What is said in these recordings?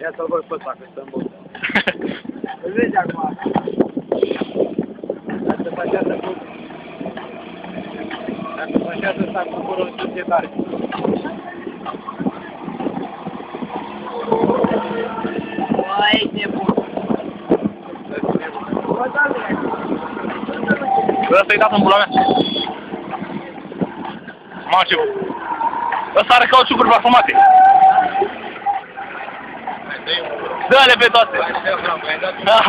Ia să-l văd pe ăsta, că stă în bun. Îl vezi acum. Dacă făcează cu... Dacă făcează ăsta cu curul în societate. Băi, nebun. Ăsta-i dat în bula mea. Mamă, ce... Ăsta are cauciucuri parfumate. Dă-le pe toate. Da.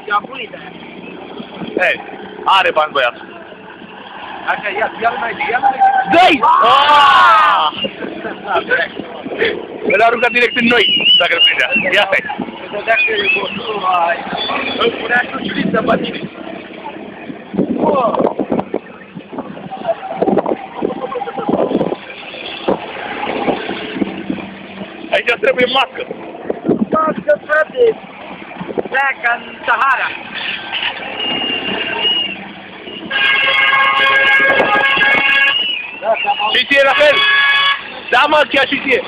I-am pulit aia. Ei, are bani băiatul. Așa, ia-l mai zi, ia-l mai zi. Dă-i! Îl arunca direct în noi, dacă îl prindea. Ia stai. Îți dădea că e gostul, hai. Îl punea și o ciuliță pe tine. Aici trebuie mască. Mască, frate! Stea ca în Sahara. Și ție la fel? Da, mă, chiar și ție.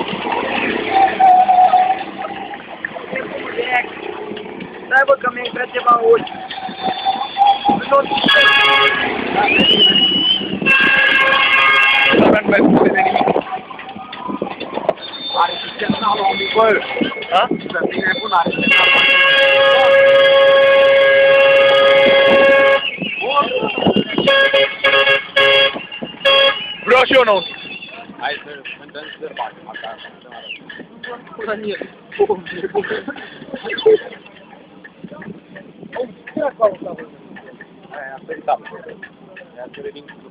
Stai, bă, că mi-a intrat ceva în ochi. Nu aveam mai multe de nimic. Are și semnalul ăla, bă. Ha? Să fii nebun, are semnalul Vreau și eu nou. hai să dăm și dărbați, măcar. Până în el. Aia, asta e tabă. Aia, să revin cu